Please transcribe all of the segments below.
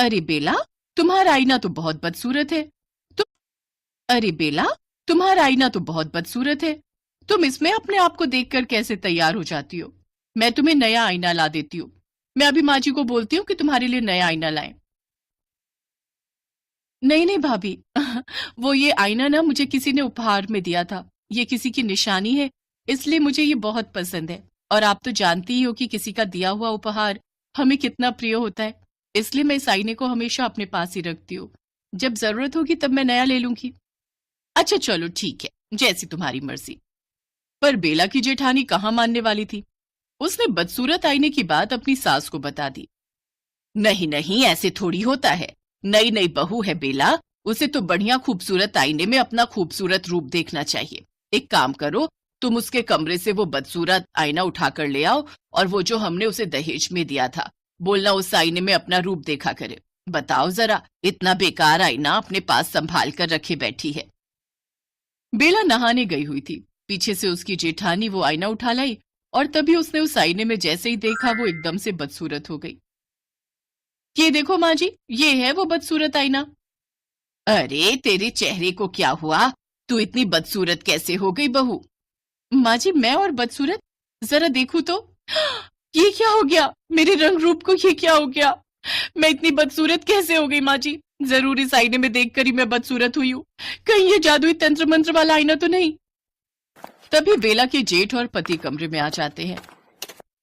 अरे बेला, तुम्हारा आईना तो बहुत बदसूरत है। अरे बेला, तुम्हारा आईना तो बहुत बदसूरत है। तुम इसमें अपने आप को देखकर कैसे तैयार हो जाती हो? मैं तुम्हें नया आईना ला देती हूँ। मैं अभी माँ जी को बोलती हूँ कि तुम्हारे लिए नया आईना लाएं। नहीं नहीं भाभी, वो ये आईना ना मुझे किसी ने उपहार में दिया था। ये किसी की निशानी है, इसलिए मुझे ये बहुत पसंद है। और आप तो जानती ही हो कि किसी का दिया हुआ उपहार हमें कितना प्रिय होता है। इसलिए मैं इस आईने को हमेशा अपने पास ही रखती हूँ। जब जरूरत होगी तब मैं नया ले लूंगी। अच्छा चलो ठीक है, जैसी तुम्हारी मर्जी। पर बेला की जेठानी कहाँ मानने वाली थी। उसने बदसूरत आईने की बात अपनी सास को बता दी। नहीं नहीं, ऐसे थोड़ी होता है। नई नई बहू है बेला, उसे तो बढ़िया खूबसूरत आईने में अपना खूबसूरत रूप देखना चाहिए। एक काम करो, तुम उसके कमरे से वो बदसूरत आईना उठा कर ले आओ और वो जो हमने उसे दहेज में दिया था, बोलना उस आईने में अपना रूप देखा करे। बताओ जरा, इतना बेकार आईना अपने पास संभाल कर रखे बैठी है। बेला नहाने गई हुई थी। पीछे से उसकी जेठानी वो आईना उठा लाई और तभी उसने उस आईने में जैसे ही देखा वो एकदम से बदसूरत हो गई। ये देखो माँ जी, ये है वो बदसूरत आईना। अरे तेरे चेहरे को क्या हुआ? तू इतनी बदसूरत कैसे हो गई बहू? माँ जी, मैं और बदसूरत? जरा देखूं तो। ये क्या हो गया? मेरे रंग रूप को ये क्या हो गया? मैं इतनी बदसूरत कैसे हो गई माँ जी? जरूर इस आईने में देखकर ही मैं बदसूरत हुई हूँ। कहीं ये जादुई तंत्र मंत्र वाला आईना तो नहीं? तभी बेला के जेठ और पति कमरे में आ जाते हैं।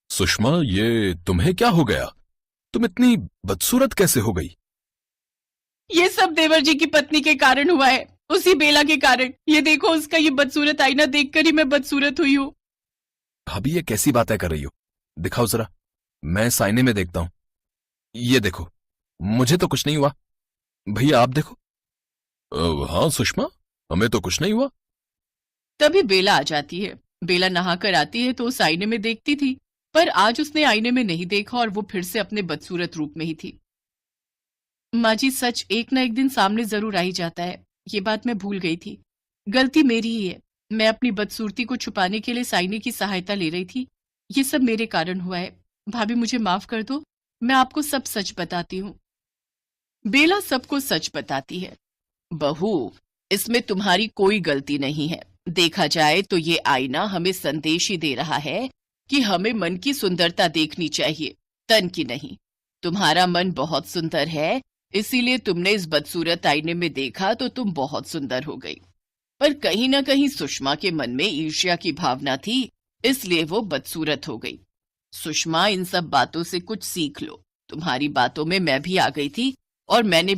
सुषमा, ये तुम्हें क्या हो गया? तुम इतनी बदसूरत कैसे हो गई? ये सब देवर जी की पत्नी के कारण हुआ है, उसी बेला के कारण। ये देखो, उसका ये बदसूरत आईना देखकर ही मैं बदसूरत हुई हूँ। भाभी, ये कैसी बातें कर रही हो? दिखाओ जरा, मैं इस आईने में देखता हूं। ये देखो, मुझे तो कुछ नहीं हुआ। भैया आप देखो। हाँ सुषमा, हमें तो कुछ नहीं हुआ। तभी बेला आ जाती है। बेला नहाकर आती है तो उस आईने में देखती थी, पर आज उसने आईने में नहीं देखा और वो फिर से अपने बदसूरत रूप में ही थी। माँ जी, सच एक ना एक दिन सामने जरूर आ ही जाता है। ये बात मैं भूल गई थी। गलती मेरी ही है। मैं अपनी बदसूरती को छुपाने के लिए इस आईने की सहायता ले रही थी। ये सब मेरे कारण हुआ है। भाभी मुझे माफ कर दो, मैं आपको सब सच बताती हूँ। बेला सबको सच बताती है। बहू, इसमें तुम्हारी कोई गलती नहीं है। देखा जाए तो ये आईना हमें संदेश ही दे रहा है कि हमें मन की सुंदरता देखनी चाहिए, तन की नहीं। तुम्हारा मन बहुत सुंदर है, इसीलिए तुमने इस बदसूरत आईने में देखा तो तुम बहुत सुंदर हो गई। पर कहीं ना कहीं सुषमा के मन में ईर्ष्या की भावना थी, इसलिए वो बदसूरत हो गई। सुषमा, इन सब बातों से कुछ सीख लो। तुम्हारी बातों में मैं भी आ गई थी और मैंने भी